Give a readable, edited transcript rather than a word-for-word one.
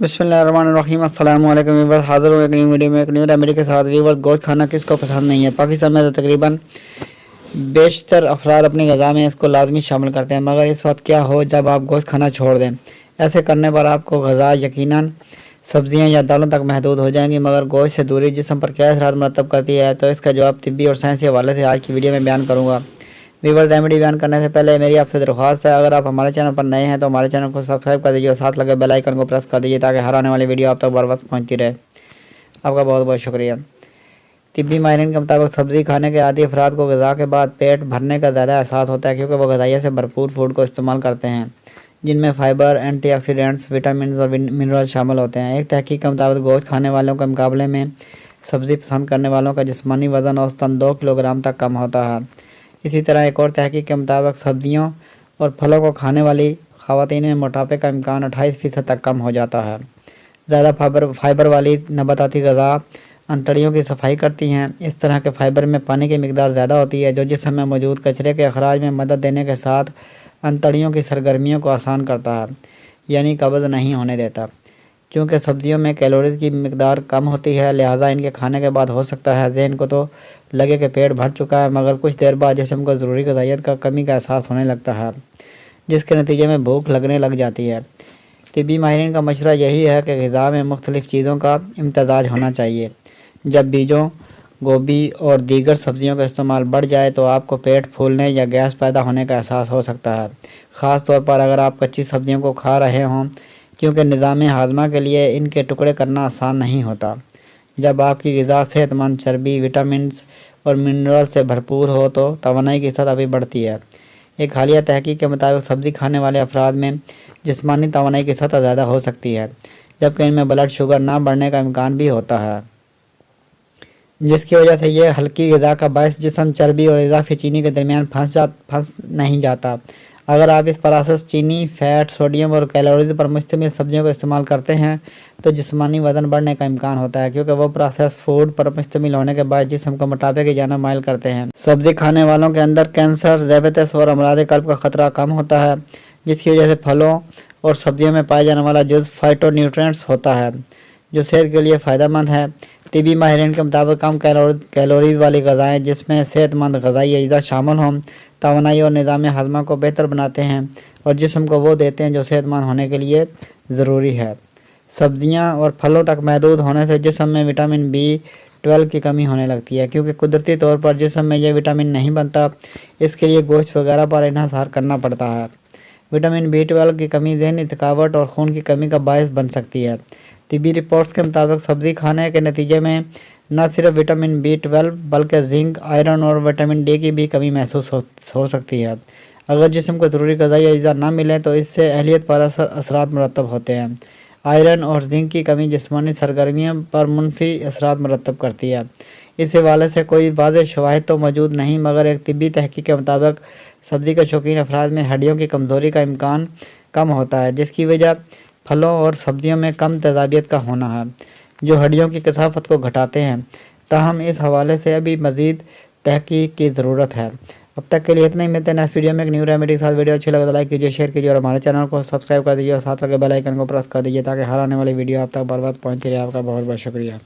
बिस्मिल्लाहिर्रहमानिर्रहीम अस्सलाम वालेकुम व्यूअर्स, हाज़िर हूँ एक नई वीडियो में एक न्यू रेमेडी के साथ। व्यूअर्स, गोश्त खाना किसको पसंद नहीं है। पाकिस्तान में तो तकरीबन बेशतर अफराद अपनी ग़िज़ा में इसको लाजमी शामिल करते हैं, मगर इस वक्त क्या हो जब आप गोश्त खाना छोड़ दें। ऐसे करने पर आपको ग़िज़ा यकीनन सब्ज़ियाँ या दालों तक महदूद हो जाएंगी, मगर गोश्त से दूरी जिस्म पर क्या असरात मरतब करती है, तो इसका जवाब तिब्बी और साइंसी हवाले से आज की वीडियो में बयान करूँगा। व्यूअर्स, रेमेडी बयान करने से पहले मेरी आपसे दरख्वास्त है, अगर आप हमारे चैनल पर नए हैं तो हमारे चैनल को सब्सक्राइब कर दीजिए और साथ लगे बेल आइकन को प्रेस कर दीजिए ताकि हर आने वाली वीडियो आप तक बर वक्त पहुँचती रहे। आपका बहुत बहुत शुक्रिया। तिब्बी माहिरीन के मुताबिक सब्ज़ी खाने के आदी अफराद को ग़िज़ा के बाद पेट भरने का ज़्यादा एहसास होता है, क्योंकि वो ग़िज़ाइयत से भरपूर फूड को इस्तेमाल करते हैं जिनमें फ़ाइबर, एंटीऑक्सीडेंट्स, विटामिन और मिनरल शामिल होते हैं। एक तहकीक के मुताबिक गोश्त खाने वालों के मुकाबले में सब्ज़ी पसंद करने वालों का जिस्मानी वज़न औसतन 2 किलोग्राम तक कम होता है। इसी तरह एक और तहकीक के मुताबिक सब्जियों और फलों को खाने वाली ख़वातीन में मोटापे का इम्कान 28% तक कम हो जाता है। ज़्यादा फाइबर वाली नबाताती ग़िज़ा अंतड़ियों की सफाई करती हैं। इस तरह के फ़ाइबर में पानी की मिकदार ज़्यादा होती है, जो जिस्म में मौजूद कचरे के अखराज में मदद देने के साथ अंतड़ियों की सरगर्मियों को आसान करता है, यानी कब्ज़ नहीं होने देता। क्योंकि सब्जियों में कैलोरीज़ की मिकदार कम होती है, लिहाजा इनके खाने के बाद हो सकता है ज़हन को तो लगे कि पेट भर चुका है, मगर कुछ देर बाद जिस्म को ज़रूरी ग़िज़ाइयत का कमी का एहसास होने लगता है, जिसके नतीजे में भूख लगने लग जाती है। तिब्बी माहिरीन का मशवरा यही है कि ग़िज़ा में मुख्तलिफ़ चीज़ों का इम्तज़ाज होना चाहिए। जब बीजों, गोभी और दीगर सब्जियों का इस्तेमाल बढ़ जाए तो आपको पेट फूलने या गैस पैदा होने का एहसास हो सकता है, ख़ास तौर पर अगर आप कच्ची सब्जियों को खा रहे हों, क्योंकि निज़ाम हाज़मा के लिए इनके टुकड़े करना आसान नहीं होता। जब आपकी ग़िज़ा सेहतमंद, चर्बी, विटामिन्स और मिनरल से भरपूर हो तो तवानाई की सतह भी बढ़ती है। एक हालिया तहकीक के मुताबिक सब्ज़ी खाने वाले अफराद में जिस्मानी तवानाई की सतह ज़्यादा हो सकती है, जबकि इनमें ब्लड शुगर ना बढ़ने का इम्कान भी होता है, जिसकी वजह से ये हल्की ग़िज़ा का बायस जिस्म चर्बी और इजाफी चीनी के दरमियान फंस नहीं जाता। अगर आप इस प्रोसेस चीनी, फ़ैट, सोडियम और कैलोरीज पर मुश्तमिल सब्जियों का इस्तेमाल करते हैं तो जिस्मानी वज़न बढ़ने का इम्कान होता है, क्योंकि वो प्रोसेस फूड पर मुश्तमिल होने के बाद जिस्म को मोटापे की जानिब माइल करते हैं। सब्ज़ी खाने वालों के अंदर कैंसर, ज़ियादतीस और अमराद क़ल्ब का ख़तरा कम होता है, जिसकी वजह से फलों और सब्जियों में पाए जाने वाला जुज़ फाइटोन्यूट्रिएंट्स होता है, जो सेहत के लिए फ़ायदेमंद है। तिब्बी माहिरीन के मुताबिक कम कैलोरीज़ वाली ग़िज़ाएँ जिसमें सेहतमंद ग़िज़ाई अज्जा शामिल हों तवानाई और निज़ाम हाज़मा को बेहतर बनाते हैं और जिस्म को वो देते हैं जो सेहतमंद होने के लिए ज़रूरी है। सब्जियां और फलों तक महदूद होने से जिस्म में विटामिन B12 की कमी होने लगती है, क्योंकि कुदरती तौर पर जिस्म में यह विटामिन नहीं बनता। इसके लिए गोश्त वगैरह पर इन्हिसार करना पड़ता है। विटामिन B12 की कमी ज़हनी थकावट और खून की कमी का बायस बन सकती है। तिब्बी रिपोर्ट्स के मुताबिक सब्ज़ी खाने के नतीजे में न सिर्फ विटामिन B12 बल्कि जिंक, आयरन और विटामिन D की भी कमी महसूस हो सकती है। अगर जिस्म को ज़रूरी ग़िज़ाई अज्जा न मिले तो इससे अहलियत पर असरात मरतब होते हैं। आयरन और जिंक की कमी जिस्मानी सरगर्मियों पर मुनफी असरात मरतब करती है। इस हवाले से कोई वाज़ेह शवाहिद तो मौजूद नहीं, मगर एक तिब्बी तहकीक के मुताबिक सब्ज़ी के शौकीन अफराद में हड्डियों की कमज़ोरी का इम्कान कम होता है, जिसकी वजह फलों और सब्जियों में कम तेज़ाबियत का होना है, जो हड्डियों की कसाफत को घटाते हैं। ताहम इस हवाले से अभी मज़ीद तहकीक की ज़रूरत है। अब तक के लिए इतना ही। मिलते हैं नेक्स्ट वीडियो में एक न्यू रेमेडी के साथ। वीडियो अच्छी लगे तो लाइक कीजिए, शेयर कीजिए और हमारे चैनल को सब्सक्राइब कर दीजिए और साथ लगे बेल आइकन को प्रेस कर दीजिए ताकि हर आने वाली वीडियो आप तक बर वक्त पहुँचती रहे। आपका बहुत बहुत शुक्रिया।